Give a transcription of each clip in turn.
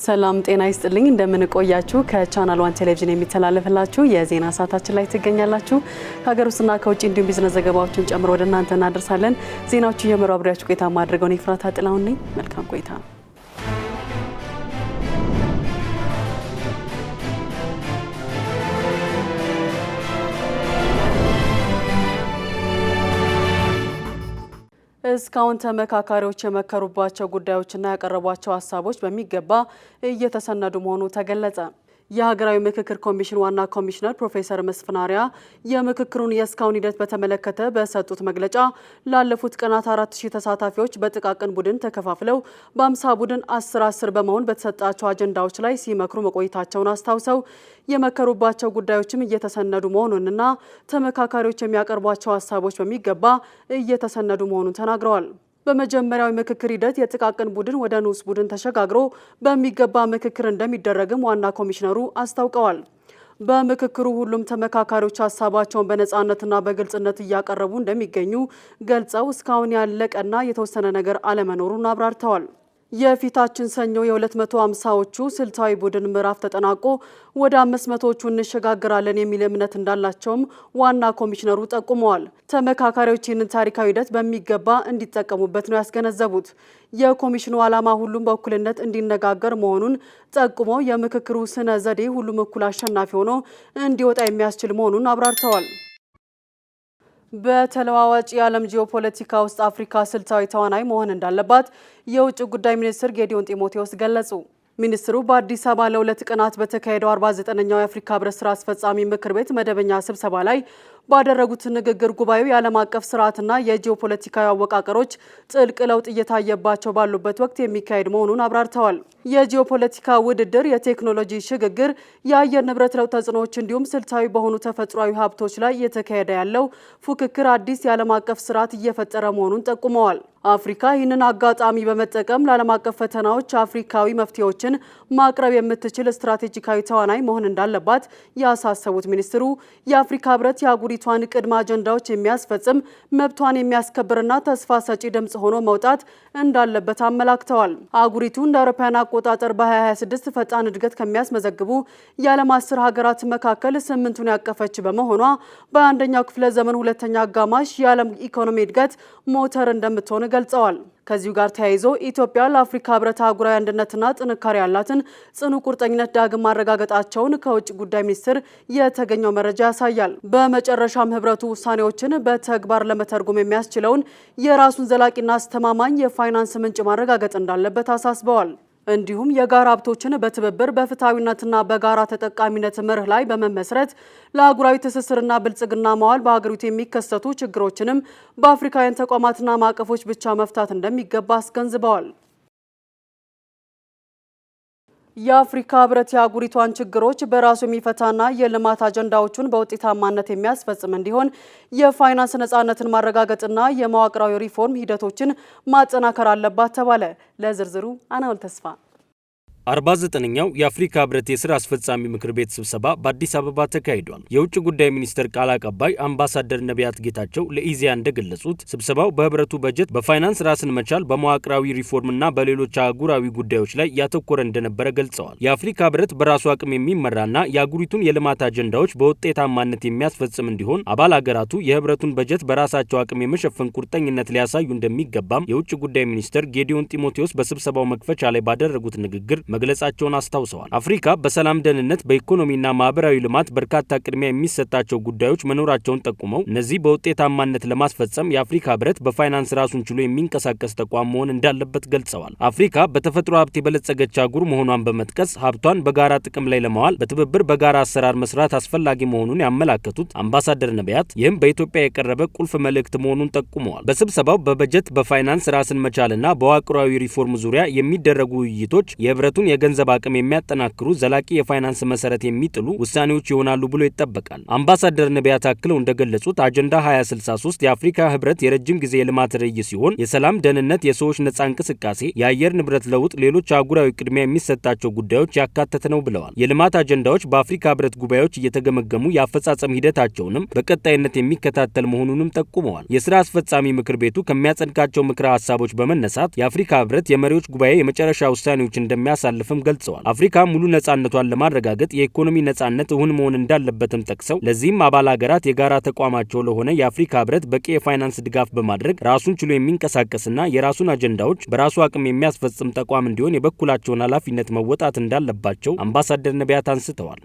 ሰላም ጤና ይስጥልኝ እንደምን ቆያችሁ ከቻናል 1 ቴሌቪዥን የሚተላለፍላችሁ የዜና ሰዓታችን ላይ ትገኛላችሁ ከሀገር ውስጥና ከውጭ እንዲሁም ቢዝነስ ዘገባዎችን ጨምሮ ወደ እናንተ እናደርሳለን ዜናዎቹ እየመራው አብሬያችሁ ቆይታ ማድረገው ነው ፍራታ ጥላሁን ነኝ መልካም ቆይታ እስካሁን ተመካካሪዎች የመከሩባቸው ጉዳዮችና ያቀረቧቸው ሐሳቦች በሚገባ እየተሰነዱ መሆኑ ተገለጸ። የሀገራዊ ምክክር ኮሚሽን ዋና ኮሚሽነር ፕሮፌሰር መስፍን አርአያ የምክክሩን የእስካሁን ሂደት በተመለከተ በሰጡት መግለጫ ላለፉት ቀናት 4000 ተሳታፊዎች በጥቃቅን ቡድን ተከፋፍለው በ50 ቡድን 10 በመሆን በተሰጣቸው አጀንዳዎች ላይ ሲመክሩ መቆየታቸውን አስታውሰው የመከሩባቸው ጉዳዮችም እየተሰነዱ መሆኑንና ተመካካሪዎች የሚያቀርቧቸው ሐሳቦች በሚገባ እየተሰነዱ መሆኑን ተናግረዋል። በመጀመሪያው ምክክር ሂደት የጥቃቅን ቡድን ወደ ንዑስ ቡድን ተሸጋግሮ በሚገባ ምክክር እንደሚደረግም ዋና ኮሚሽነሩ አስታውቀዋል። በምክክሩ ሁሉም ተመካካሪዎች ሐሳባቸውን በነጻነትና በግልጽነት እያቀረቡ እንደሚገኙ ገልጸው እስካሁን ያለቀና የተወሰነ ነገር አለመኖሩን አብራርተዋል። የፊታችን ሰኞ የ250ዎቹ ስልታዊ ቡድን ምዕራፍ ተጠናቆ ወደ 500ዎቹ እንሸጋግራለን የሚል እምነት እንዳላቸውም ዋና ኮሚሽነሩ ጠቁመዋል። ተመካካሪዎች ይህንን ታሪካዊ ሂደት በሚገባ እንዲጠቀሙበት ነው ያስገነዘቡት። የኮሚሽኑ ዓላማ ሁሉም በእኩልነት እንዲነጋገር መሆኑን ጠቁመው የምክክሩ ስነ ዘዴ ሁሉም እኩል አሸናፊ ሆኖ እንዲወጣ የሚያስችል መሆኑን አብራርተዋል። በተለዋዋጭ የዓለም ጂኦፖለቲካ ውስጥ አፍሪካ ስልታዊ ተዋናይ መሆን እንዳለባት የውጭ ጉዳይ ሚኒስትር ጌዲዮን ጢሞቴዎስ ገለጹ። ሚኒስትሩ በአዲስ አበባ ለሁለት ቀናት በተካሄደው 49ኛው የአፍሪካ ህብረት ስራ አስፈጻሚ ምክር ቤት መደበኛ ስብሰባ ላይ ባደረጉት ንግግር ጉባኤው የዓለም አቀፍ ስርዓትና የጂኦፖለቲካዊ አወቃቀሮች ጥልቅ ለውጥ እየታየባቸው ባሉበት ወቅት የሚካሄድ መሆኑን አብራርተዋል። የጂኦፖለቲካ ውድድር፣ የቴክኖሎጂ ሽግግር፣ የአየር ንብረት ለውጥ ተጽዕኖዎች እንዲሁም ስልታዊ በሆኑ ተፈጥሯዊ ሀብቶች ላይ እየተካሄደ ያለው ፉክክር አዲስ የዓለም አቀፍ ስርዓት እየፈጠረ መሆኑን ጠቁመዋል። አፍሪካ ይህንን አጋጣሚ በመጠቀም ለዓለም አቀፍ ፈተናዎች አፍሪካዊ መፍትሄዎችን ማቅረብ የምትችል ስትራቴጂካዊ ተዋናይ መሆን እንዳለባት ያሳሰቡት ሚኒስትሩ የአፍሪካ ህብረት የአህጉሪቷን ቅድመ አጀንዳዎች የሚያስፈጽም መብቷን የሚያስከብርና ተስፋ ሰጪ ድምጽ ሆኖ መውጣት እንዳለበት አመላክተዋል። አህጉሪቱ እንደ አውሮፓውያን አቆጣጠር በ2026 ፈጣን እድገት ከሚያስመዘግቡ የዓለም 10 ሀገራት መካከል 8ቱን ያቀፈች በመሆኗ በአንደኛው ክፍለ ዘመን ሁለተኛ አጋማሽ የዓለም ኢኮኖሚ እድገት ሞተር እንደምትሆን ገልጸዋል። ከዚሁ ጋር ተያይዞ ኢትዮጵያ ለአፍሪካ ህብረት አህጉራዊ አንድነትና ጥንካሬ ያላትን ጽኑ ቁርጠኝነት ዳግም ማረጋገጣቸውን ከውጭ ጉዳይ ሚኒስቴር የተገኘው መረጃ ያሳያል። በመጨረሻም ህብረቱ ውሳኔዎችን በተግባር ለመተርጎም የሚያስችለውን የራሱን ዘላቂና አስተማማኝ የፋይናንስ ምንጭ ማረጋገጥ እንዳለበት አሳስበዋል። እንዲሁም የጋራ ሀብቶችን በትብብር በፍትሃዊነትና በጋራ ተጠቃሚነት መርህ ላይ በመመስረት ለአህጉራዊ ትስስርና ብልጽግና ማዋል በሀገሪቱ የሚከሰቱ ችግሮችንም በአፍሪካውያን ተቋማትና ማዕቀፎች ብቻ መፍታት እንደሚገባ አስገንዝበዋል። የአፍሪካ ህብረት የአህጉሪቷን ችግሮች በራሱ የሚፈታና የልማት አጀንዳዎቹን በውጤታማነት የሚያስፈጽም እንዲሆን የፋይናንስ ነጻነትን ማረጋገጥና የመዋቅራዊ ሪፎርም ሂደቶችን ማጠናከር አለባት ተባለ። ለዝርዝሩ አናውል ተስፋ 49ኛው የአፍሪካ ህብረት የስራ አስፈጻሚ ምክር ቤት ስብሰባ በአዲስ አበባ ተካሂዷል። የውጭ ጉዳይ ሚኒስቴር ቃል አቀባይ አምባሳደር ነቢያት ጌታቸው ለኢዜአ እንደገለጹት ስብሰባው በህብረቱ በጀት፣ በፋይናንስ ራስን መቻል፣ በመዋቅራዊ ሪፎርምና በሌሎች አህጉራዊ ጉዳዮች ላይ ያተኮረ እንደነበረ ገልጸዋል። የአፍሪካ ህብረት በራሱ አቅም የሚመራና የአህጉሪቱን የልማት አጀንዳዎች በውጤታማነት የሚያስፈጽም እንዲሆን አባል ሀገራቱ የህብረቱን በጀት በራሳቸው አቅም የመሸፈን ቁርጠኝነት ሊያሳዩ እንደሚገባም የውጭ ጉዳይ ሚኒስትር ጌዲዮን ጢሞቴዎስ በስብሰባው መክፈቻ ላይ ባደረጉት ንግግር መግለጻቸውን አስታውሰዋል። አፍሪካ በሰላም፣ ደህንነት፣ በኢኮኖሚና ማህበራዊ ልማት በርካታ ቅድሚያ የሚሰጣቸው ጉዳዮች መኖራቸውን ጠቁመው እነዚህ በውጤታማነት ለማስፈጸም የአፍሪካ ህብረት በፋይናንስ ራሱን ችሎ የሚንቀሳቀስ ተቋም መሆን እንዳለበት ገልጸዋል። አፍሪካ በተፈጥሮ ሀብት የበለጸገች አህጉር መሆኗን በመጥቀስ ሀብቷን በጋራ ጥቅም ላይ ለማዋል በትብብር በጋራ አሰራር መስራት አስፈላጊ መሆኑን ያመላከቱት አምባሳደር ነቢያት ይህም በኢትዮጵያ የቀረበ ቁልፍ መልእክት መሆኑን ጠቁመዋል። በስብሰባው በበጀት፣ በፋይናንስ ራስን መቻልና በመዋቅራዊ ሪፎርም ዙሪያ የሚደረጉ ውይይቶች የህብረቱ የገንዘብ አቅም የሚያጠናክሩ ዘላቂ የፋይናንስ መሰረት የሚጥሉ ውሳኔዎች ይሆናሉ ብሎ ይጠበቃል። አምባሳደር ነቢያት አክለው እንደገለጹት አጀንዳ 2063 የአፍሪካ ህብረት የረጅም ጊዜ የልማት ርዕይ ሲሆን የሰላም፣ ደህንነት፣ የሰዎች ነጻ እንቅስቃሴ፣ የአየር ንብረት ለውጥ፣ ሌሎች አህጉራዊ ቅድሚያ የሚሰጣቸው ጉዳዮች ያካተተ ነው ብለዋል። የልማት አጀንዳዎች በአፍሪካ ህብረት ጉባኤዎች እየተገመገሙ የአፈጻጸም ሂደታቸውንም በቀጣይነት የሚከታተል መሆኑንም ጠቁመዋል። የስራ አስፈጻሚ ምክር ቤቱ ከሚያጸድቃቸው ምክረ ሀሳቦች በመነሳት የአፍሪካ ህብረት የመሪዎች ጉባኤ የመጨረሻ ውሳኔዎች እንደሚያሳ እንደሚያሳልፍም ገልጸዋል። አፍሪካ ሙሉ ነጻነቷን ለማረጋገጥ የኢኮኖሚ ነጻነት እውን መሆን እንዳለበትም ጠቅሰው ለዚህም አባል ሀገራት የጋራ ተቋማቸው ለሆነ የአፍሪካ ህብረት በቂ የፋይናንስ ድጋፍ በማድረግ ራሱን ችሎ የሚንቀሳቀስና የራሱን አጀንዳዎች በራሱ አቅም የሚያስፈጽም ተቋም እንዲሆን የበኩላቸውን ኃላፊነት መወጣት እንዳለባቸው አምባሳደር ነቢያት አንስተዋል።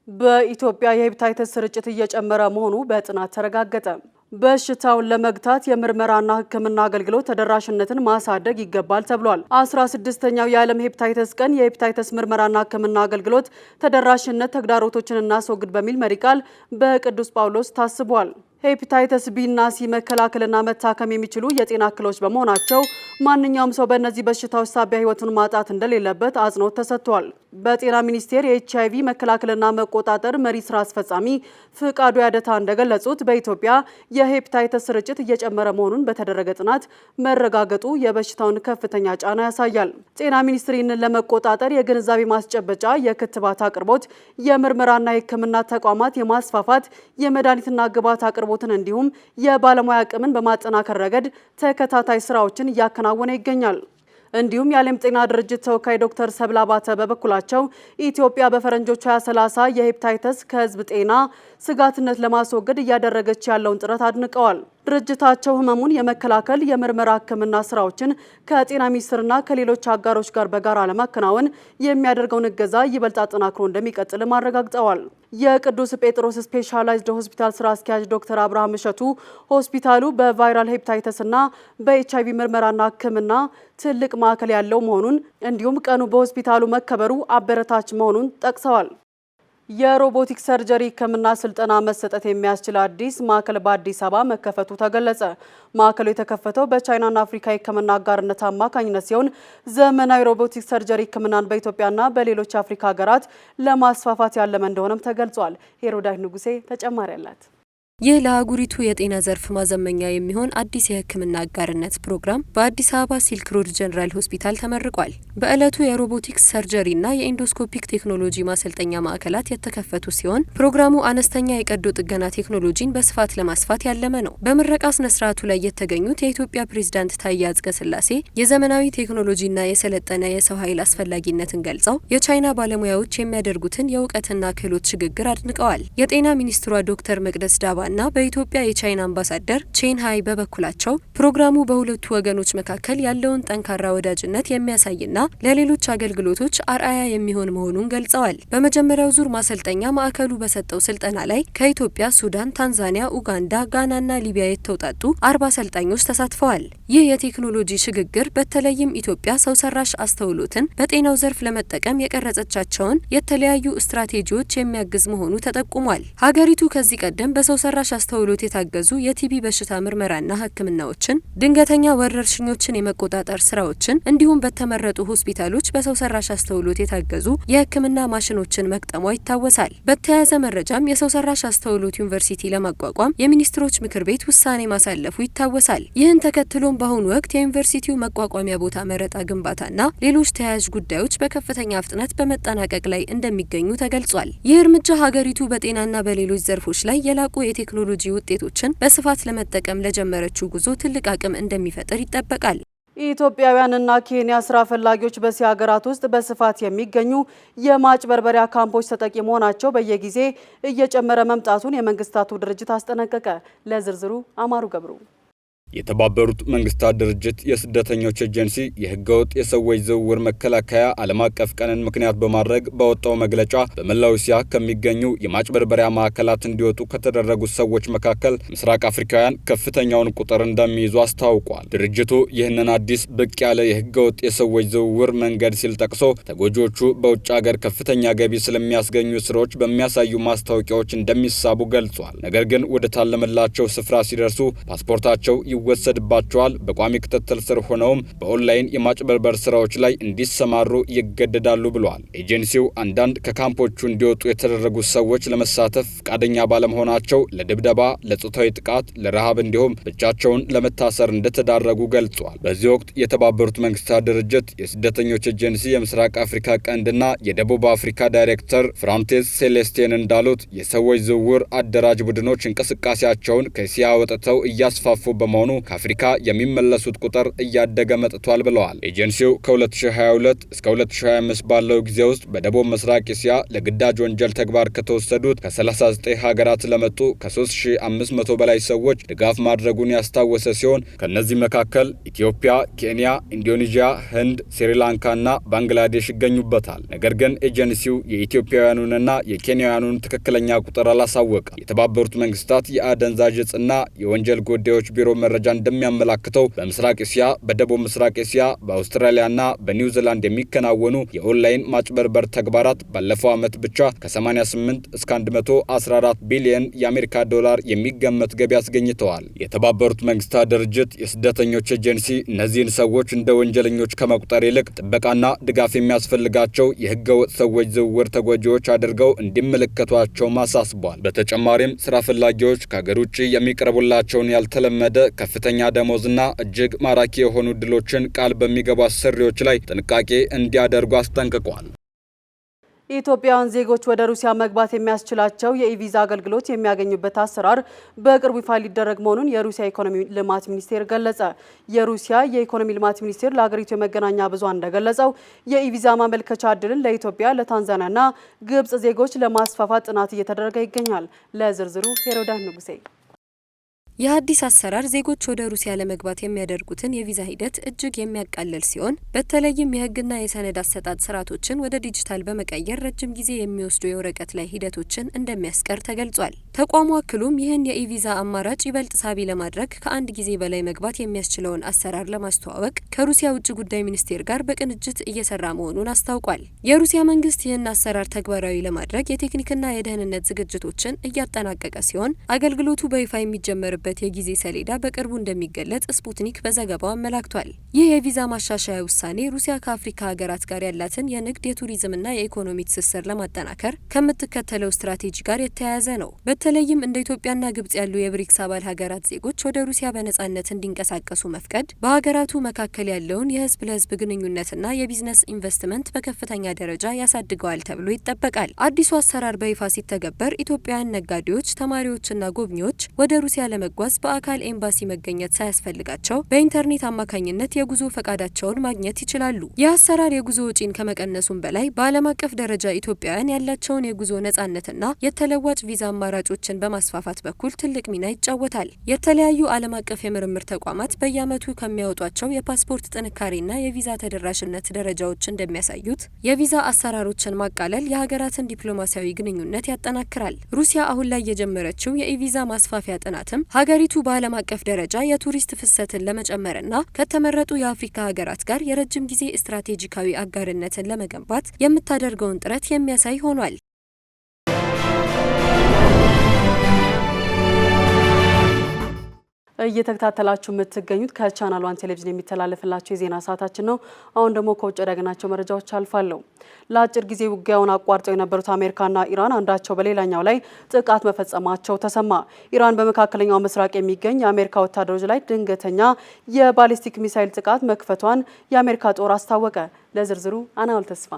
በኢትዮጵያ የሄፓታይተስ ስርጭት እየጨመረ መሆኑ በጥናት ተረጋገጠ። በሽታውን ለመግታት የምርመራና ሕክምና አገልግሎት ተደራሽነትን ማሳደግ ይገባል ተብሏል። 16ኛው የዓለም ሄፓታይተስ ቀን የሄፓታይተስ ምርመራና ሕክምና አገልግሎት ተደራሽነት ተግዳሮቶችን እናስወግድ በሚል መሪ ቃል በቅዱስ ጳውሎስ ታስቧል። ሄፓታይተስ ቢና ሲ መከላከልና መታከም የሚችሉ የጤና እክሎች በመሆናቸው ማንኛውም ሰው በእነዚህ በሽታዎች ሳቢያ ህይወቱን ማጣት እንደሌለበት አጽንኦት ተሰጥቷል። በጤና ሚኒስቴር የኤችአይቪ መከላከልና መቆጣጠር መሪ ስራ አስፈጻሚ ፍቃዱ ያደታ እንደገለጹት በኢትዮጵያ የሄፓታይተስ ስርጭት እየጨመረ መሆኑን በተደረገ ጥናት መረጋገጡ የበሽታውን ከፍተኛ ጫና ያሳያል። ጤና ሚኒስቴር ይህንን ለመቆጣጠር የግንዛቤ ማስጨበጫ፣ የክትባት አቅርቦት፣ የምርመራና የህክምና ተቋማት የማስፋፋት፣ የመድኃኒትና ግብዓት አቅርቦትን እንዲሁም የባለሙያ አቅምን በማጠናከር ረገድ ተከታታይ ስራዎችን እያከናወነ ይገኛል። እንዲሁም የዓለም ጤና ድርጅት ተወካይ ዶክተር ሰብለ አባተ በበኩላቸው ኢትዮጵያ በፈረንጆቹ 2030 የሄፓታይተስ ከህዝብ ጤና ስጋትነት ለማስወገድ እያደረገች ያለውን ጥረት አድንቀዋል። ድርጅታቸው ህመሙን የመከላከል የምርመራ ህክምና ስራዎችን ከጤና ሚኒስቴርና ከሌሎች አጋሮች ጋር በጋራ ለማከናወን የሚያደርገውን እገዛ ይበልጥ አጠናክሮ እንደሚቀጥልም አረጋግጠዋል። የቅዱስ ጴጥሮስ ስፔሻላይዝድ ሆስፒታል ስራ አስኪያጅ ዶክተር አብርሃም እሸቱ ሆስፒታሉ በቫይራል ሄፓታይተስና በኤችአይቪ ምርመራና ህክምና ትልቅ ማዕከል ያለው መሆኑን እንዲሁም ቀኑ በሆስፒታሉ መከበሩ አበረታች መሆኑን ጠቅሰዋል። የሮቦቲክ ሰርጀሪ ህክምና ስልጠና መሰጠት የሚያስችል አዲስ ማዕከል በአዲስ አበባ መከፈቱ ተገለጸ። ማዕከሉ የተከፈተው በቻይናና አፍሪካ የህክምና አጋርነት አማካኝነት ሲሆን ዘመናዊ ሮቦቲክ ሰርጀሪ ህክምናን በኢትዮጵያና በሌሎች አፍሪካ ሀገራት ለማስፋፋት ያለመ እንደሆነም ተገልጿል። ሄሮዳይ ንጉሴ ተጨማሪ አላት። ይህ ለአህጉሪቱ የጤና ዘርፍ ማዘመኛ የሚሆን አዲስ የህክምና አጋርነት ፕሮግራም በአዲስ አበባ ሲልክ ሮድ ጀነራል ሆስፒታል ተመርቋል። በዕለቱ የሮቦቲክስ ሰርጀሪና የኢንዶስኮፒክ ቴክኖሎጂ ማሰልጠኛ ማዕከላት የተከፈቱ ሲሆን ፕሮግራሙ አነስተኛ የቀዶ ጥገና ቴክኖሎጂን በስፋት ለማስፋት ያለመ ነው። በምረቃ ስነ ስርዓቱ ላይ የተገኙት የኢትዮጵያ ፕሬዝዳንት ታዬ አጽቀሥላሴ የዘመናዊ ቴክኖሎጂና የሰለጠነ የሰው ኃይል አስፈላጊነትን ገልጸው የቻይና ባለሙያዎች የሚያደርጉትን የእውቀትና ክህሎት ሽግግር አድንቀዋል። የጤና ሚኒስትሯ ዶክተር መቅደስ ዳባ እና በኢትዮጵያ የቻይና አምባሳደር ቼን ሃይ በበኩላቸው ፕሮግራሙ በሁለቱ ወገኖች መካከል ያለውን ጠንካራ ወዳጅነት የሚያሳይና ለሌሎች አገልግሎቶች አርአያ የሚሆን መሆኑን ገልጸዋል። በመጀመሪያው ዙር ማሰልጠኛ ማዕከሉ በሰጠው ስልጠና ላይ ከኢትዮጵያ፣ ሱዳን፣ ታንዛኒያ፣ ኡጋንዳ፣ ጋናና ሊቢያ የተውጣጡ 40 ሰልጣኞች ተሳትፈዋል። ይህ የቴክኖሎጂ ሽግግር በተለይም ኢትዮጵያ ሰው ሰራሽ አስተውሎትን በጤናው ዘርፍ ለመጠቀም የቀረጸቻቸውን የተለያዩ ስትራቴጂዎች የሚያግዝ መሆኑ ተጠቁሟል። ሀገሪቱ ከዚህ ቀደም በሰው ሰራሽ አስተውሎት የታገዙ የቲቢ በሽታ ምርመራና ሕክምናዎችን፣ ድንገተኛ ወረርሽኞችን የመቆጣጠር ስራዎችን እንዲሁም በተመረጡ ሆስፒታሎች በሰው ሰራሽ አስተውሎት የታገዙ የሕክምና ማሽኖችን መቅጠሟ ይታወሳል። በተያያዘ መረጃም የሰው ሰራሽ አስተውሎት ዩኒቨርሲቲ ለማቋቋም የሚኒስትሮች ምክር ቤት ውሳኔ ማሳለፉ ይታወሳል። ይህን ተከትሎም በአሁኑ ወቅት የዩኒቨርሲቲው መቋቋሚያ ቦታ መረጣ ግንባታና ሌሎች ተያያዥ ጉዳዮች በከፍተኛ ፍጥነት በመጠናቀቅ ላይ እንደሚገኙ ተገልጿል። ይህ እርምጃ ሀገሪቱ በጤናና በሌሎች ዘርፎች ላይ የላቁ የቴክኖሎጂ ውጤቶችን በስፋት ለመጠቀም ለጀመረችው ጉዞ ትልቅ አቅም እንደሚፈጥር ይጠበቃል። ኢትዮጵያውያንና ኬንያ ስራ ፈላጊዎች በእስያ ሀገራት ውስጥ በስፋት የሚገኙ የማጭበርበሪያ ካምፖች ተጠቂ መሆናቸው በየጊዜ እየጨመረ መምጣቱን የመንግስታቱ ድርጅት አስጠነቀቀ። ለዝርዝሩ አማሩ ገብሩ። የተባበሩት መንግስታት ድርጅት የስደተኞች ኤጀንሲ የህገወጥ የሰዎች ዝውውር መከላከያ ዓለም አቀፍ ቀንን ምክንያት በማድረግ ባወጣው መግለጫ በመላው እስያ ከሚገኙ የማጭበርበሪያ ማዕከላት እንዲወጡ ከተደረጉት ሰዎች መካከል ምስራቅ አፍሪካውያን ከፍተኛውን ቁጥር እንደሚይዙ አስታውቋል። ድርጅቱ ይህንን አዲስ ብቅ ያለ የህገወጥ የሰዎች ዝውውር መንገድ ሲል ጠቅሶ ተጎጂዎቹ በውጭ ሀገር ከፍተኛ ገቢ ስለሚያስገኙ ስራዎች በሚያሳዩ ማስታወቂያዎች እንደሚሳቡ ገልጿል። ነገር ግን ወደ ታለመላቸው ስፍራ ሲደርሱ ፓስፖርታቸው ይወሰድባቸዋል። በቋሚ ክትትል ስር ሆነውም በኦንላይን የማጭበርበር ስራዎች ላይ እንዲሰማሩ ይገደዳሉ ብሏል። ኤጀንሲው አንዳንድ ከካምፖቹ እንዲወጡ የተደረጉ ሰዎች ለመሳተፍ ፈቃደኛ ባለመሆናቸው ለድብደባ፣ ለጾታዊ ጥቃት፣ ለረሃብ እንዲሁም ብቻቸውን ለመታሰር እንደተዳረጉ ገልጿል። በዚህ ወቅት የተባበሩት መንግስታት ድርጅት የስደተኞች ኤጀንሲ የምስራቅ አፍሪካ ቀንድና የደቡብ አፍሪካ ዳይሬክተር ፍራንቴስ ሴሌስቴን እንዳሉት የሰዎች ዝውውር አደራጅ ቡድኖች እንቅስቃሴያቸውን ከእስያ ወጥተው እያስፋፉ በመሆኑ በመሆኑ ከአፍሪካ የሚመለሱት ቁጥር እያደገ መጥቷል ብለዋል። ኤጀንሲው ከ2022 እስከ 2025 ባለው ጊዜ ውስጥ በደቡብ ምስራቅ እስያ ለግዳጅ ወንጀል ተግባር ከተወሰዱት ከ39 ሀገራት ለመጡ ከ3500 በላይ ሰዎች ድጋፍ ማድረጉን ያስታወሰ ሲሆን ከነዚህ መካከል ኢትዮጵያ፣ ኬንያ፣ ኢንዶኔዥያ፣ ህንድ፣ ስሪላንካና ባንግላዴሽ ይገኙበታል። ነገር ግን ኤጀንሲው የኢትዮጵያውያኑንና የኬንያውያኑን ትክክለኛ ቁጥር አላሳወቀም። የተባበሩት መንግስታት የአደንዛዥ ዕፅና የወንጀል ጉዳዮች ቢሮ መረጃ እንደሚያመላክተው በምስራቅ እስያ፣ በደቡብ ምስራቅ እስያ፣ በአውስትራሊያና በኒውዚላንድ የሚከናወኑ የኦንላይን ማጭበርበር ተግባራት ባለፈው ዓመት ብቻ ከ88 እስከ 114 ቢሊዮን የአሜሪካ ዶላር የሚገመት ገቢ አስገኝተዋል። የተባበሩት መንግስታት ድርጅት የስደተኞች ኤጀንሲ እነዚህን ሰዎች እንደ ወንጀለኞች ከመቁጠር ይልቅ ጥበቃና ድጋፍ የሚያስፈልጋቸው የህገወጥ ሰዎች ዝውውር ተጎጂዎች አድርገው እንዲመለከቷቸው አሳስቧል። በተጨማሪም ስራ ፈላጊዎች ከሀገር ውጭ የሚቀርቡላቸውን ያልተለመደ ከፍተኛ ደሞዝና እጅግ ማራኪ የሆኑ ድሎችን ቃል በሚገቡ አሰሪዎች ላይ ጥንቃቄ እንዲያደርጉ አስጠንቅቋል። ኢትዮጵያውያን ዜጎች ወደ ሩሲያ መግባት የሚያስችላቸው የኢቪዛ አገልግሎት የሚያገኙበት አሰራር በቅርቡ ይፋ ሊደረግ መሆኑን የሩሲያ ኢኮኖሚ ልማት ሚኒስቴር ገለጸ። የሩሲያ የኢኮኖሚ ልማት ሚኒስቴር ለሀገሪቱ የመገናኛ ብዙሃን እንደገለጸው የኢቪዛ ማመልከቻ እድልን ለኢትዮጵያ፣ ለታንዛኒያና ግብጽ ዜጎች ለማስፋፋት ጥናት እየተደረገ ይገኛል። ለዝርዝሩ ሄሮዳን ንጉሴ። የአዲስ አሰራር ዜጎች ወደ ሩሲያ ለመግባት የሚያደርጉትን የቪዛ ሂደት እጅግ የሚያቃልል ሲሆን በተለይም የህግና የሰነድ አሰጣጥ ስርዓቶችን ወደ ዲጂታል በመቀየር ረጅም ጊዜ የሚወስዱ የወረቀት ላይ ሂደቶችን እንደሚያስቀር ተገልጿል። ተቋሙ አክሎም ይህን የኢቪዛ አማራጭ ይበልጥ ሳቢ ለማድረግ ከአንድ ጊዜ በላይ መግባት የሚያስችለውን አሰራር ለማስተዋወቅ ከሩሲያ ውጭ ጉዳይ ሚኒስቴር ጋር በቅንጅት እየሰራ መሆኑን አስታውቋል። የሩሲያ መንግስት ይህን አሰራር ተግባራዊ ለማድረግ የቴክኒክና የደህንነት ዝግጅቶችን እያጠናቀቀ ሲሆን አገልግሎቱ በይፋ የሚጀመር በት የጊዜ ሰሌዳ በቅርቡ እንደሚገለጽ ስፑትኒክ በዘገባው አመላክቷል። ይህ የቪዛ ማሻሻያ ውሳኔ ሩሲያ ከአፍሪካ ሀገራት ጋር ያላትን የንግድ የቱሪዝምና የኢኮኖሚ ትስስር ለማጠናከር ከምትከተለው ስትራቴጂ ጋር የተያያዘ ነው። በተለይም እንደ ኢትዮጵያና ግብጽ ያሉ የብሪክስ አባል ሀገራት ዜጎች ወደ ሩሲያ በነጻነት እንዲንቀሳቀሱ መፍቀድ በሀገራቱ መካከል ያለውን የህዝብ ለህዝብ ግንኙነትና የቢዝነስ ኢንቨስትመንት በከፍተኛ ደረጃ ያሳድገዋል ተብሎ ይጠበቃል። አዲሱ አሰራር በይፋ ሲተገበር ኢትዮጵያውያን ነጋዴዎች፣ ተማሪዎችና ጎብኚዎች ወደ ሩሲያ ለመጓዝ በአካል ኤምባሲ መገኘት ሳያስፈልጋቸው በኢንተርኔት አማካኝነት የጉዞ ፈቃዳቸውን ማግኘት ይችላሉ። ይህ አሰራር የጉዞ ወጪን ከመቀነሱም በላይ በዓለም አቀፍ ደረጃ ኢትዮጵያውያን ያላቸውን የጉዞ ነጻነትና የተለዋጭ ቪዛ አማራጮችን በማስፋፋት በኩል ትልቅ ሚና ይጫወታል። የተለያዩ ዓለም አቀፍ የምርምር ተቋማት በየዓመቱ ከሚያወጧቸው የፓስፖርት ጥንካሬና የቪዛ ተደራሽነት ደረጃዎች እንደሚያሳዩት የቪዛ አሰራሮችን ማቃለል የሀገራትን ዲፕሎማሲያዊ ግንኙነት ያጠናክራል። ሩሲያ አሁን ላይ የጀመረችው የኢቪዛ ማስፋፊያ ጥናትም ሀገሪቱ በዓለም አቀፍ ደረጃ የቱሪስት ፍሰትን ለመጨመርና ከተመረጡ የአፍሪካ ሀገራት ጋር የረጅም ጊዜ ስትራቴጂካዊ አጋርነትን ለመገንባት የምታደርገውን ጥረት የሚያሳይ ሆኗል። እየተከታተላችሁ የምትገኙት ከቻናል 1 ቴሌቪዥን የሚተላለፍላችሁ የዜና ሰዓታችን ነው። አሁን ደግሞ ከውጭ ያገኘናቸው መረጃዎች አልፋለሁ። ለአጭር ጊዜ ውጊያውን አቋርጠው የነበሩት አሜሪካና ኢራን አንዳቸው በሌላኛው ላይ ጥቃት መፈጸማቸው ተሰማ። ኢራን በመካከለኛው ምስራቅ የሚገኝ የአሜሪካ ወታደሮች ላይ ድንገተኛ የባሊስቲክ ሚሳይል ጥቃት መክፈቷን የአሜሪካ ጦር አስታወቀ። ለዝርዝሩ አናውል ተስፋ።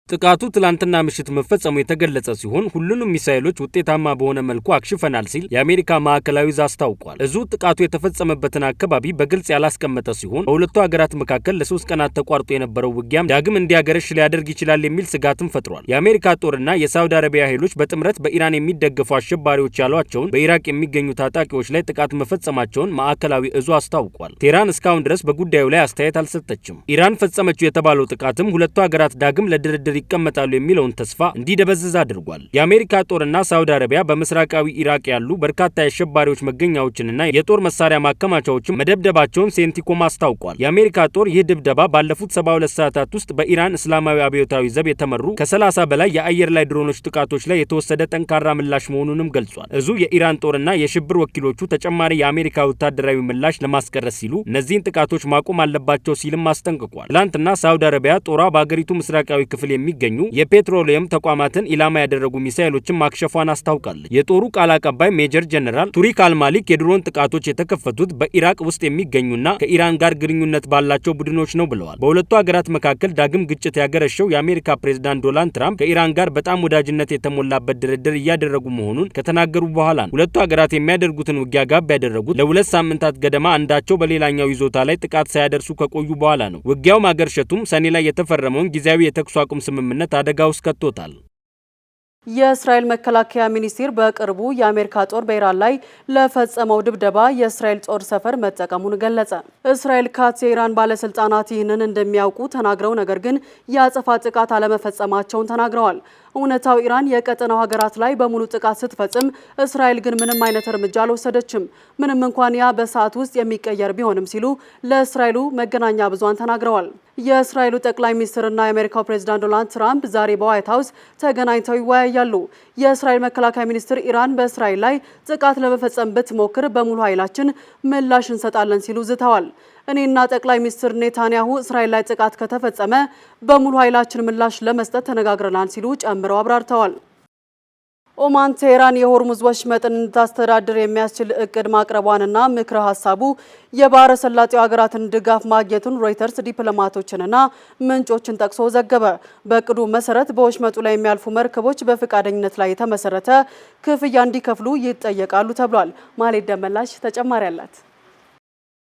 ጥቃቱ ትላንትና ምሽት መፈጸሙ የተገለጸ ሲሆን ሁሉንም ሚሳኤሎች ውጤታማ በሆነ መልኩ አክሽፈናል ሲል የአሜሪካ ማዕከላዊ እዝ አስታውቋል። እዙ ጥቃቱ የተፈጸመበትን አካባቢ በግልጽ ያላስቀመጠ ሲሆን በሁለቱ ሀገራት መካከል ለ3 ቀናት ተቋርጦ የነበረው ውጊያም ዳግም እንዲያገረሽ ሊያደርግ ይችላል የሚል ስጋትም ፈጥሯል። የአሜሪካ ጦርና የሳውዲ አረቢያ ኃይሎች በጥምረት በኢራን የሚደገፉ አሸባሪዎች ያሏቸውን በኢራቅ የሚገኙ ታጣቂዎች ላይ ጥቃት መፈጸማቸውን ማዕከላዊ እዙ አስታውቋል። ቴህራን እስካሁን ድረስ በጉዳዩ ላይ አስተያየት አልሰጠችም። ኢራን ፈጸመችው የተባለው ጥቃትም ሁለቱ ሀገራት ዳግም ለድርድር ይቀመጣሉ የሚለውን ተስፋ እንዲደበዝዝ አድርጓል። የአሜሪካ ጦርና ሳውዲ አረቢያ በምስራቃዊ ኢራቅ ያሉ በርካታ የአሸባሪዎች መገኛዎችንና የጦር መሳሪያ ማከማቻዎችን መደብደባቸውን ሴንቲኮም አስታውቋል። የአሜሪካ ጦር ይህ ድብደባ ባለፉት 72 ሰዓታት ውስጥ በኢራን እስላማዊ አብዮታዊ ዘብ የተመሩ ከ30 በላይ የአየር ላይ ድሮኖች ጥቃቶች ላይ የተወሰደ ጠንካራ ምላሽ መሆኑንም ገልጿል። እዙ የኢራን ጦርና የሽብር ወኪሎቹ ተጨማሪ የአሜሪካ ወታደራዊ ምላሽ ለማስቀረት ሲሉ እነዚህን ጥቃቶች ማቆም አለባቸው ሲልም አስጠንቅቋል። ትላንትና ሳውዲ አረቢያ ጦሯ በአገሪቱ ምስራቃዊ ክፍል የሚገኙ የፔትሮሊየም ተቋማትን ኢላማ ያደረጉ ሚሳኤሎችን ማክሸፏን አስታውቃለች። የጦሩ ቃል አቀባይ ሜጀር ጀነራል ቱሪክ አልማሊክ የድሮን ጥቃቶች የተከፈቱት በኢራቅ ውስጥ የሚገኙና ከኢራን ጋር ግንኙነት ባላቸው ቡድኖች ነው ብለዋል። በሁለቱ ሀገራት መካከል ዳግም ግጭት ያገረሸው የአሜሪካ ፕሬዝዳንት ዶናልድ ትራምፕ ከኢራን ጋር በጣም ወዳጅነት የተሞላበት ድርድር እያደረጉ መሆኑን ከተናገሩ በኋላ ነው። ሁለቱ ሀገራት የሚያደርጉትን ውጊያ ጋብ ያደረጉት ለ2 ሳምንታት ገደማ አንዳቸው በሌላኛው ይዞታ ላይ ጥቃት ሳያደርሱ ከቆዩ በኋላ ነው። ውጊያው ማገርሸቱም ሰኔ ላይ የተፈረመውን ጊዜያዊ የተኩስ አቁም ስምምነት አደጋ ውስጥ ከቶታል። የእስራኤል መከላከያ ሚኒስቴር በቅርቡ የአሜሪካ ጦር በኢራን ላይ ለፈጸመው ድብደባ የእስራኤል ጦር ሰፈር መጠቀሙን ገለጸ። እስራኤል ካትስ የኢራን ባለስልጣናት ይህንን እንደሚያውቁ ተናግረው ነገር ግን የአጸፋ ጥቃት አለመፈጸማቸውን ተናግረዋል። እውነታው ኢራን የቀጠናው ሀገራት ላይ በሙሉ ጥቃት ስትፈጽም እስራኤል ግን ምንም አይነት እርምጃ አልወሰደችም፣ ምንም እንኳን ያ በሰዓት ውስጥ የሚቀየር ቢሆንም ሲሉ ለእስራኤሉ መገናኛ ብዙሃን ተናግረዋል። የእስራኤሉ ጠቅላይ ሚኒስትርና የአሜሪካው ፕሬዝዳንት ዶናልድ ትራምፕ ዛሬ በዋይት ሀውስ ተገናኝተው ይወያያሉ። የእስራኤል መከላከያ ሚኒስትር ኢራን በእስራኤል ላይ ጥቃት ለመፈጸም ብትሞክር በሙሉ ኃይላችን ምላሽ እንሰጣለን ሲሉ ዝተዋል። እኔና ጠቅላይ ሚኒስትር ኔታንያሁ እስራኤል ላይ ጥቃት ከተፈጸመ በሙሉ ኃይላችን ምላሽ ለመስጠት ተነጋግረናል ሲሉ ጨምረው አብራርተዋል። ኦማን ቴህራን የሆርሙዝ ወሽመጥን እንድታስተዳድር የሚያስችል እቅድ ማቅረቧንና ምክረ ሀሳቡ የባህረ ሰላጤው ሀገራትን ድጋፍ ማግኘቱን ሮይተርስ ዲፕሎማቶችንና ምንጮችን ጠቅሶ ዘገበ። በእቅዱ መሰረት በወሽመጡ ላይ የሚያልፉ መርከቦች በፈቃደኝነት ላይ የተመሰረተ ክፍያ እንዲከፍሉ ይጠየቃሉ ተብሏል። ማሌት ደመላሽ ተጨማሪ አላት።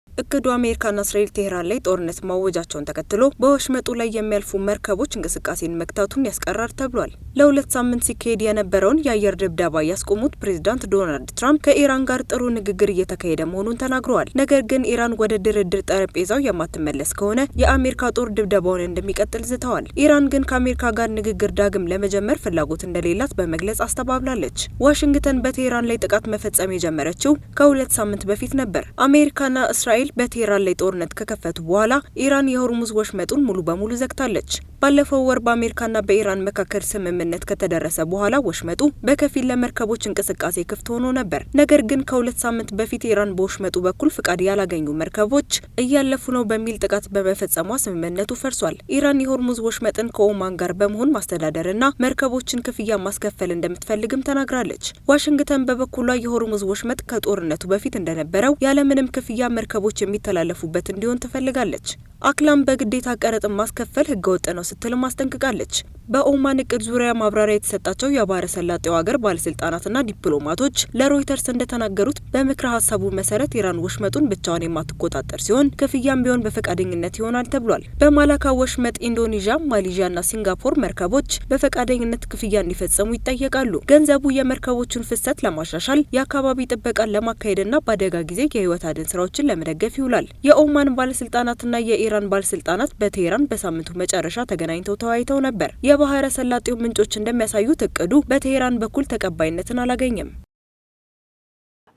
እቅዱ አሜሪካና እስራኤል ቴህራን ላይ ጦርነት ማወጃቸውን ተከትሎ በወሽመጡ ላይ የሚያልፉ መርከቦች እንቅስቃሴን መግታቱን ያስቀራል ተብሏል። ለ2 ሳምንት ሲካሄድ የነበረውን የአየር ድብደባ ያስቆሙት ፕሬዝዳንት ዶናልድ ትራምፕ ከኢራን ጋር ጥሩ ንግግር እየተካሄደ መሆኑን ተናግረዋል። ነገር ግን ኢራን ወደ ድርድር ጠረጴዛው የማትመለስ ከሆነ የአሜሪካ ጦር ድብደባውን እንደሚቀጥል ዝተዋል። ኢራን ግን ከአሜሪካ ጋር ንግግር ዳግም ለመጀመር ፍላጎት እንደሌላት በመግለጽ አስተባብላለች። ዋሽንግተን በቴህራን ላይ ጥቃት መፈጸም የጀመረችው ከ2 ሳምንት በፊት ነበር። አሜሪካና እስራኤል በቴህራን ላይ ጦርነት ከከፈቱ በኋላ ኢራን የሆርሙዝ ወሽመጡን ሙሉ በሙሉ ዘግታለች። ባለፈው ወር በአሜሪካና በኢራን መካከል ስምምነት ከተደረሰ በኋላ ወሽመጡ በከፊል ለመርከቦች እንቅስቃሴ ክፍት ሆኖ ነበር። ነገር ግን ከ2 ሳምንት በፊት ኢራን በወሽመጡ በኩል ፍቃድ ያላገኙ መርከቦች እያለፉ ነው በሚል ጥቃት በመፈጸሟ ስምምነቱ ፈርሷል። ኢራን የሆርሙዝ ወሽመጥን ከኦማን ጋር በመሆን ማስተዳደርና መርከቦችን ክፍያ ማስከፈል እንደምትፈልግም ተናግራለች። ዋሽንግተን በበኩሏ የሆርሙዝ ወሽመጥ ከጦርነቱ በፊት እንደነበረው ያለምንም ክፍያ መርከቦች የሚተላለፉበት እንዲሆን ትፈልጋለች። አክላም በግዴታ ቀረጥን ማስከፈል ህገወጥ ነው ስትልም አስጠንቅቃለች። በኦማን እቅድ ዙሪያ ማብራሪያ የተሰጣቸው የባህረ ሰላጤው ሀገር ባለስልጣናትና ዲፕሎማቶች ለሮይተርስ እንደተናገሩት በምክረ ሀሳቡ መሰረት ኢራን ወሽመጡን ብቻዋን የማትቆጣጠር ሲሆን ክፍያም ቢሆን በፈቃደኝነት ይሆናል ተብሏል። በማላካ ወሽመጥ ኢንዶኔዥያ፣ ማሌዥያና ሲንጋፖር መርከቦች በፈቃደኝነት ክፍያ እንዲፈጽሙ ይጠየቃሉ። ገንዘቡ የመርከቦቹን ፍሰት ለማሻሻል፣ የአካባቢ ጥበቃን ለማካሄድና በአደጋ ጊዜ የህይወት አድን ስራዎችን ለመደገፍ ይውላል። የኦማን ባለስልጣናትና የኢራን ባለስልጣናት በቴህራን በሳምንቱ መጨረሻ ተገናኝተው ተወያይተው ነበር። የባህረ ሰላጤው ምንጮች እንደሚያሳዩት እቅዱ በቴህራን በኩል ተቀባይነትን አላገኘም።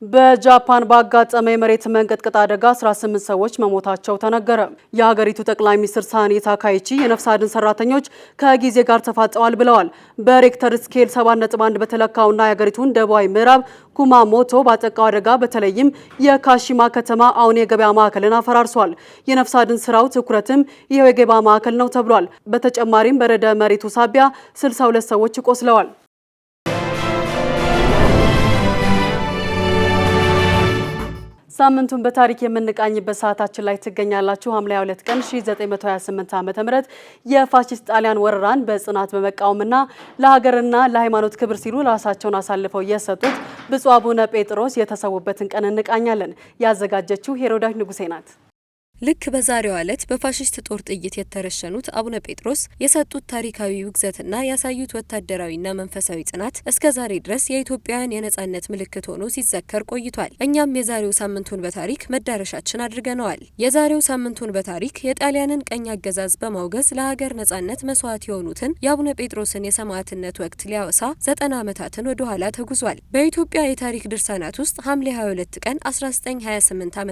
በጃፓን ባጋጠመ የመሬት መንቀጥቀጥ አደጋ 18 ሰዎች መሞታቸው ተነገረ። የሀገሪቱ ጠቅላይ ሚኒስትር ሳኒ ታካይቺ የነፍስ አድን ሰራተኞች ከጊዜ ጋር ተፋጠዋል ብለዋል። በሬክተር ስኬል 7.1 በተለካውና የሀገሪቱን ደቡባዊ ምዕራብ ኩማሞቶ ባጠቃው አደጋ በተለይም የካሺማ ከተማ አሁን የገበያ ማዕከልን አፈራርሷል። የነፍስ አድን ስራው ትኩረትም ይኸው የገበያ ማዕከል ነው ተብሏል። በተጨማሪም በረደ መሬቱ ሳቢያ 62 ሰዎች ቆስለዋል። ሳምንቱን በታሪክ የምንቃኝበት ሰዓታችን ላይ ትገኛላችሁ። ሐምሌ 2 ቀን 1928 ዓ.ም የፋሺስት ጣሊያን ወረራን በጽናት በመቃወምና ለሀገርና ለሃይማኖት ክብር ሲሉ ራሳቸውን አሳልፈው የሰጡት ብፁዕ አቡነ ጴጥሮስ የተሰዉበትን ቀን እንቃኛለን። ያዘጋጀችው ሄሮዳዊት ንጉሴ ናት። ልክ በዛሬው ዕለት በፋሺስት ጦር ጥይት የተረሸኑት አቡነ ጴጥሮስ የሰጡት ታሪካዊ ውግዘትና ያሳዩት ወታደራዊና መንፈሳዊ ጽናት እስከ ዛሬ ድረስ የኢትዮጵያውያን የነጻነት ምልክት ሆኖ ሲዘከር ቆይቷል። እኛም የዛሬው ሳምንቱን በታሪክ መዳረሻችን አድርገነዋል። የዛሬው ሳምንቱን በታሪክ የጣሊያንን ቀኝ አገዛዝ በማውገዝ ለሀገር ነጻነት መስዋዕት የሆኑትን የአቡነ ጴጥሮስን የሰማዕትነት ወቅት ሊያወሳ 90 ዓመታትን ወደ ኋላ ተጉዟል። በኢትዮጵያ የታሪክ ድርሳናት ውስጥ ሐምሌ 22 ቀን 1928 ዓ.ም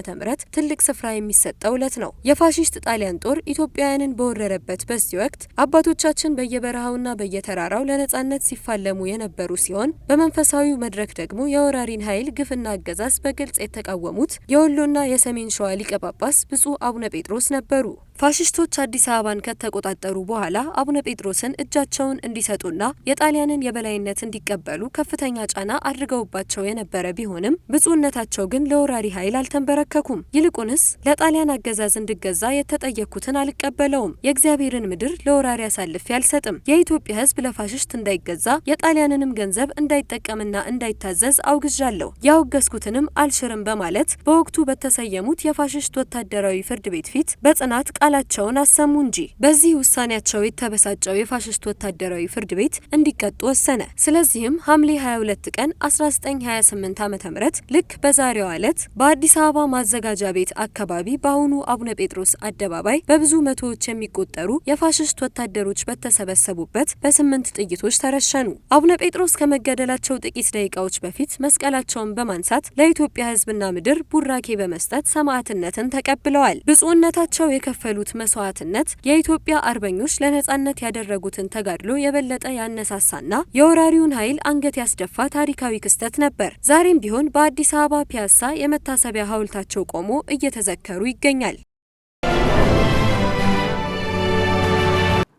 ትልቅ ስፍራ የሚሰጠው ዕለት ነው። የፋሺስት ጣሊያን ጦር ኢትዮጵያውያንን በወረረበት በዚህ ወቅት አባቶቻችን በየበረሃውና በየተራራው ለነጻነት ሲፋለሙ የነበሩ ሲሆን በመንፈሳዊው መድረክ ደግሞ የወራሪን ኃይል ግፍና አገዛዝ በግልጽ የተቃወሙት የወሎና የሰሜን ሸዋ ሊቀ ጳጳስ ብፁዕ አቡነ ጴጥሮስ ነበሩ። ፋሽስቶች አዲስ አበባን ከተቆጣጠሩ በኋላ አቡነ ጴጥሮስን እጃቸውን እንዲሰጡና የጣሊያንን የበላይነት እንዲቀበሉ ከፍተኛ ጫና አድርገውባቸው የነበረ ቢሆንም ብፁዕነታቸው ግን ለወራሪ ኃይል አልተንበረከኩም። ይልቁንስ ለጣሊያን አገዛዝ እንድገዛ የተጠየኩትን አልቀበለውም፣ የእግዚአብሔርን ምድር ለወራሪ አሳልፌ አልሰጥም፣ የኢትዮጵያ ሕዝብ ለፋሽስት እንዳይገዛ የጣሊያንንም ገንዘብ እንዳይጠቀምና እንዳይታዘዝ አውግዣለሁ፣ ያወገዝኩትንም አልሽርም በማለት በወቅቱ በተሰየሙት የፋሽስት ወታደራዊ ፍርድ ቤት ፊት በጽናት ቃላቸውን አሰሙ እንጂ። በዚህ ውሳኔያቸው የተበሳጨው የፋሽስት ወታደራዊ ፍርድ ቤት እንዲቀጡ ወሰነ። ስለዚህም ሐምሌ 22 ቀን 1928 ዓ.ም ልክ በዛሬው ዕለት በአዲስ አበባ ማዘጋጃ ቤት አካባቢ በአሁኑ አቡነ ጴጥሮስ አደባባይ በብዙ መቶዎች የሚቆጠሩ የፋሽስት ወታደሮች በተሰበሰቡበት በ8 ጥይቶች ተረሸኑ። አቡነ ጴጥሮስ ከመገደላቸው ጥቂት ደቂቃዎች በፊት መስቀላቸውን በማንሳት ለኢትዮጵያ ሕዝብና ምድር ቡራኬ በመስጠት ሰማዕትነትን ተቀብለዋል። ብፁዕነታቸው የከፈሉት መስዋዕትነት የኢትዮጵያ አርበኞች ለነጻነት ያደረጉትን ተጋድሎ የበለጠ ያነሳሳና የወራሪውን ኃይል አንገት ያስደፋ ታሪካዊ ክስተት ነበር። ዛሬም ቢሆን በአዲስ አበባ ፒያሳ የመታሰቢያ ሐውልታቸው ቆሞ እየተዘከሩ ይገኛል።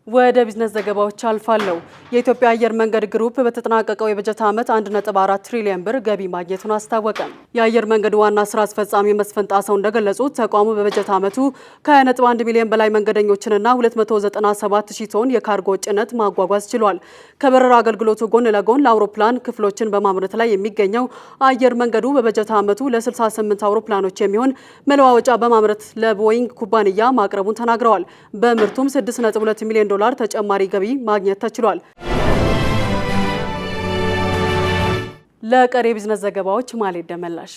ወደ ቢዝነስ ዘገባዎች አልፋለሁ። የኢትዮጵያ አየር መንገድ ግሩፕ በተጠናቀቀው የበጀት ዓመት 1.4 ትሪሊዮን ብር ገቢ ማግኘቱን አስታወቀ። የአየር መንገድ ዋና ስራ አስፈጻሚ መስፍን ጣሰው እንደገለጹት ተቋሙ በበጀት ዓመቱ ከ20.1 ሚሊዮን በላይ መንገደኞችንና 297,000 ቶን የካርጎ ጭነት ማጓጓዝ ችሏል። ከበረራ አገልግሎቱ ጎን ለጎን ለአውሮፕላን ክፍሎችን በማምረት ላይ የሚገኘው አየር መንገዱ በበጀት ዓመቱ ለ68 አውሮፕላኖች የሚሆን መለዋወጫ በማምረት ለቦይንግ ኩባንያ ማቅረቡን ተናግረዋል። በምርቱም 6.2 ሚሊዮን ዶላር ተጨማሪ ገቢ ማግኘት ተችሏል። ለቀሪ ቢዝነስ ዘገባዎች ማሌት ደመላሽ።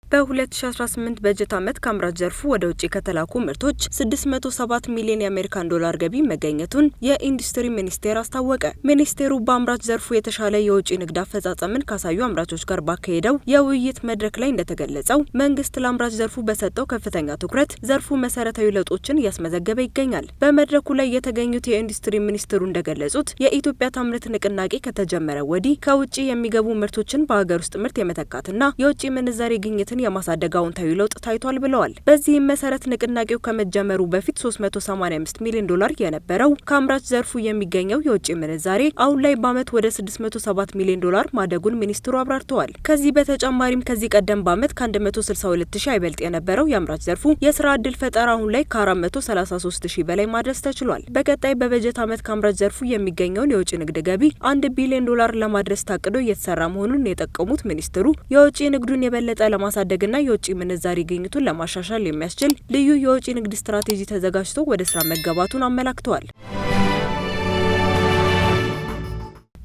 በ2018 በጀት ዓመት ከአምራች ዘርፉ ወደ ውጭ ከተላኩ ምርቶች 607 ሚሊዮን የአሜሪካን ዶላር ገቢ መገኘቱን የኢንዱስትሪ ሚኒስቴር አስታወቀ። ሚኒስቴሩ በአምራች ዘርፉ የተሻለ የውጭ ንግድ አፈጻጸምን ካሳዩ አምራቾች ጋር ባካሄደው የውይይት መድረክ ላይ እንደተገለጸው መንግስት ለአምራች ዘርፉ በሰጠው ከፍተኛ ትኩረት ዘርፉ መሰረታዊ ለውጦችን እያስመዘገበ ይገኛል። በመድረኩ ላይ የተገኙት የኢንዱስትሪ ሚኒስትሩ እንደገለጹት የኢትዮጵያ ታምርት ንቅናቄ ከተጀመረ ወዲህ ከውጭ የሚገቡ ምርቶችን በሀገር ውስጥ ምርት የመተካትና የውጭ ምንዛሬ ግኝትን የማሳደግ አዎንታዊ ለውጥ ታይቷል ብለዋል። በዚህም መሰረት ንቅናቄው ከመጀመሩ በፊት 385 ሚሊዮን ዶላር የነበረው ከአምራች ዘርፉ የሚገኘው የውጭ ምንዛሬ አሁን ላይ በዓመት ወደ 607 ሚሊዮን ዶላር ማደጉን ሚኒስትሩ አብራርተዋል። ከዚህ በተጨማሪም ከዚህ ቀደም በዓመት ከ162 ሺህ አይበልጥ የነበረው የአምራች ዘርፉ የስራ ዕድል ፈጠራ አሁን ላይ ከ433 ሺህ በላይ ማድረስ ተችሏል። በቀጣይ በበጀት ዓመት ከአምራች ዘርፉ የሚገኘውን የውጭ ንግድ ገቢ 1 ቢሊዮን ዶላር ለማድረስ ታቅዶ እየተሰራ መሆኑን የጠቀሙት ሚኒስትሩ የውጭ ንግዱን የበለጠ ለማሳደግና የውጭ ምንዛሪ ግኝቱን ለማሻሻል የሚያስችል ልዩ የውጭ ንግድ ስትራቴጂ ተዘጋጅቶ ወደ ስራ መገባቱን አመላክተዋል።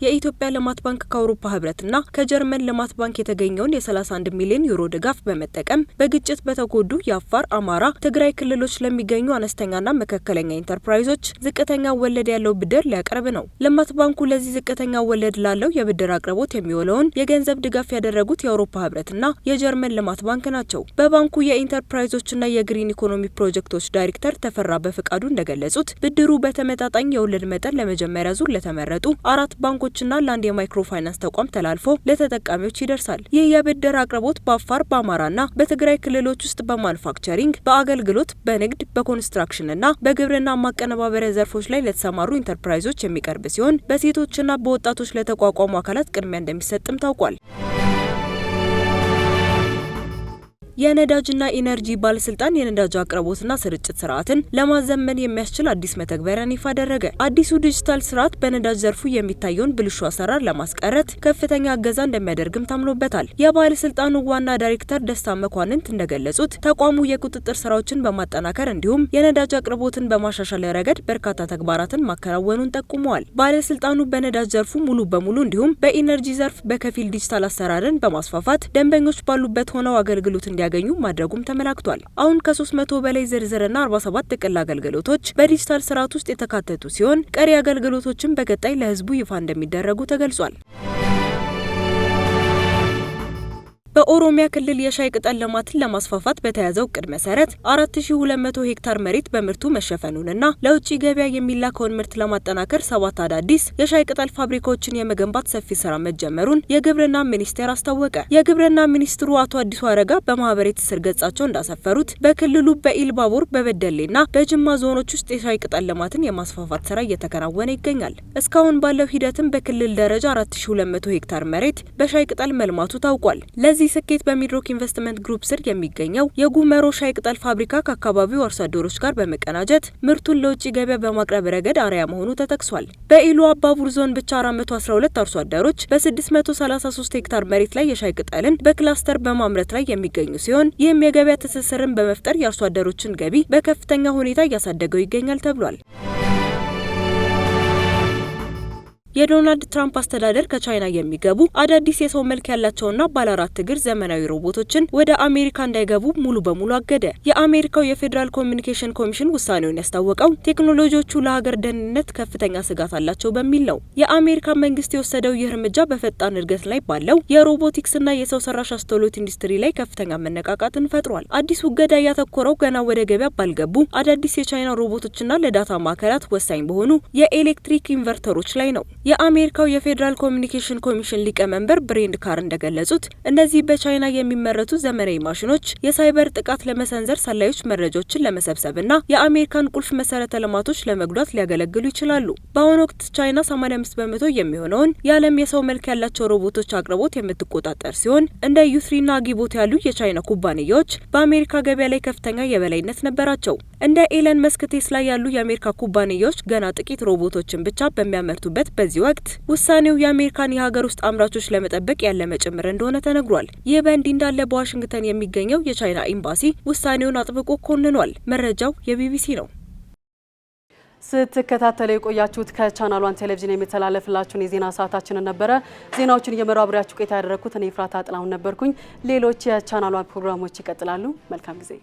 የኢትዮጵያ ልማት ባንክ ከአውሮፓ ህብረትና ከጀርመን ልማት ባንክ የተገኘውን የ31 ሚሊዮን ዩሮ ድጋፍ በመጠቀም በግጭት በተጎዱ የአፋር፣ አማራ፣ ትግራይ ክልሎች ለሚገኙ አነስተኛና መካከለኛ ኢንተርፕራይዞች ዝቅተኛ ወለድ ያለው ብድር ሊያቀርብ ነው። ልማት ባንኩ ለዚህ ዝቅተኛ ወለድ ላለው የብድር አቅርቦት የሚውለውን የገንዘብ ድጋፍ ያደረጉት የአውሮፓ ህብረትና የጀርመን ልማት ባንክ ናቸው። በባንኩ የኢንተርፕራይዞችና የግሪን ኢኮኖሚ ፕሮጀክቶች ዳይሬክተር ተፈራ በፍቃዱ እንደገለጹት ብድሩ በተመጣጣኝ የወለድ መጠን ለመጀመሪያ ዙር ለተመረጡ 4 ባንኮች ና ለአንድ የማይክሮ ፋይናንስ ተቋም ተላልፎ ለተጠቃሚዎች ይደርሳል። ይህ የብድር አቅርቦት በአፋር፣ በአማራና በትግራይ ክልሎች ውስጥ በማኑፋክቸሪንግ፣ በአገልግሎት፣ በንግድ፣ በኮንስትራክሽንና በግብርና ማቀነባበሪያ ዘርፎች ላይ ለተሰማሩ ኢንተርፕራይዞች የሚቀርብ ሲሆን በሴቶችና በወጣቶች ለተቋቋሙ አካላት ቅድሚያ እንደሚሰጥም ታውቋል። የነዳጅና ኢነርጂ ባለስልጣን የነዳጅ አቅርቦትና ስርጭት ስርዓትን ለማዘመን የሚያስችል አዲስ መተግበሪያን ይፋ አደረገ። አዲሱ ዲጂታል ስርዓት በነዳጅ ዘርፉ የሚታየውን ብልሹ አሰራር ለማስቀረት ከፍተኛ እገዛ እንደሚያደርግም ታምኖበታል። የባለስልጣኑ ዋና ዳይሬክተር ደስታ መኳንንት እንደገለጹት ተቋሙ የቁጥጥር ስራዎችን በማጠናከር እንዲሁም የነዳጅ አቅርቦትን በማሻሻል ረገድ በርካታ ተግባራትን ማከናወኑን ጠቁመዋል። ባለስልጣኑ በነዳጅ ዘርፉ ሙሉ በሙሉ እንዲሁም በኢነርጂ ዘርፍ በከፊል ዲጂታል አሰራርን በማስፋፋት ደንበኞች ባሉበት ሆነው አገልግሎት እንዲያገኙ ማድረጉም ተመላክቷል። አሁን ከ300 በላይ ዝርዝርና 47 ጥቅል አገልግሎቶች በዲጂታል ስርዓት ውስጥ የተካተቱ ሲሆን ቀሪ አገልግሎቶችን በቀጣይ ለህዝቡ ይፋ እንደሚደረጉ ተገልጿል። በኦሮሚያ ክልል የሻይ ቅጠል ልማትን ለማስፋፋት በተያዘው እቅድ መሰረት 4200 ሄክታር መሬት በምርቱ መሸፈኑንና ለውጭ ገበያ የሚላከውን ምርት ለማጠናከር 7 አዳዲስ የሻይ ቅጠል ፋብሪካዎችን የመገንባት ሰፊ ስራ መጀመሩን የግብርና ሚኒስቴር አስታወቀ። የግብርና ሚኒስትሩ አቶ አዲሱ አረጋ በማህበራዊ ትስስር ገጻቸው እንዳሰፈሩት በክልሉ በኢሉባቦር በበደሌና በጅማ ዞኖች ውስጥ የሻይ ቅጠል ልማትን የማስፋፋት ስራ እየተከናወነ ይገኛል። እስካሁን ባለው ሂደትም በክልል ደረጃ 4200 ሄክታር መሬት በሻይ ቅጠል መልማቱ ታውቋል። ለዚህ ስኬት በሚድሮክ ኢንቨስትመንት ግሩፕ ስር የሚገኘው የጉመሮ ሻይ ቅጠል ፋብሪካ ከአካባቢው አርሶ አደሮች ጋር በመቀናጀት ምርቱን ለውጭ ገበያ በማቅረብ ረገድ አርአያ መሆኑ ተጠቅሷል። በኢሉ አባቡር ዞን ብቻ 412 አርሶ አደሮች በ633 ሄክታር መሬት ላይ የሻይ ቅጠልን በክላስተር በማምረት ላይ የሚገኙ ሲሆን ይህም የገበያ ትስስርን በመፍጠር የአርሶ አደሮችን ገቢ በከፍተኛ ሁኔታ እያሳደገው ይገኛል ተብሏል። የዶናልድ ትራምፕ አስተዳደር ከቻይና የሚገቡ አዳዲስ የሰው መልክ ያላቸውና ባለ 4 እግር ዘመናዊ ሮቦቶችን ወደ አሜሪካ እንዳይገቡ ሙሉ በሙሉ አገደ። የአሜሪካው የፌዴራል ኮሚኒኬሽን ኮሚሽን ውሳኔውን ያስታወቀው ቴክኖሎጂዎቹ ለሀገር ደህንነት ከፍተኛ ስጋት አላቸው በሚል ነው። የአሜሪካ መንግስት የወሰደው ይህ እርምጃ በፈጣን እድገት ላይ ባለው የሮቦቲክስና የሰው ሰራሽ አስተውሎት ኢንዱስትሪ ላይ ከፍተኛ መነቃቃትን ፈጥሯል። አዲሱ እገዳ ያተኮረው ገና ወደ ገበያ ባልገቡ አዳዲስ የቻይና ሮቦቶችና ለዳታ ማዕከላት ወሳኝ በሆኑ የኤሌክትሪክ ኢንቨርተሮች ላይ ነው። የአሜሪካው የፌዴራል ኮሚኒኬሽን ኮሚሽን ሊቀመንበር ብሬንድ ካር እንደገለጹት እነዚህ በቻይና የሚመረቱ ዘመናዊ ማሽኖች የሳይበር ጥቃት ለመሰንዘር ሰላዮች መረጃዎችን ለመሰብሰብና የአሜሪካን ቁልፍ መሰረተ ልማቶች ለመጉዳት ሊያገለግሉ ይችላሉ። በአሁኑ ወቅት ቻይና 85 በመቶ የሚሆነውን የዓለም የሰው መልክ ያላቸው ሮቦቶች አቅርቦት የምትቆጣጠር ሲሆን እንደ ዩትሪና አጊቦት ያሉ የቻይና ኩባንያዎች በአሜሪካ ገበያ ላይ ከፍተኛ የበላይነት ነበራቸው። እንደ ኤለን መስክ፣ ቴስላ ያሉ የአሜሪካ ኩባንያዎች ገና ጥቂት ሮቦቶችን ብቻ በሚያመርቱበት በዚህ ወቅት ውሳኔው የአሜሪካን የሀገር ውስጥ አምራቾች ለመጠበቅ ያለመ ጭምር እንደሆነ ተነግሯል። ይህ በእንዲህ እንዳለ በዋሽንግተን የሚገኘው የቻይና ኤምባሲ ውሳኔውን አጥብቆ ኮንኗል። መረጃው የቢቢሲ ነው። ስትከታተሉ የቆያችሁት ከቻናል 1 ቴሌቪዥን የሚተላለፍላችሁን የዜና ሰዓታችንን ነበረ። ዜናዎችን እየመራው አብሬያችሁ ቆይታ ያደረኩት እኔ ፍራታ ጥላሁን ነበርኩኝ። ሌሎች የቻናል 1 ፕሮግራሞች ይቀጥላሉ። መልካም ጊዜ።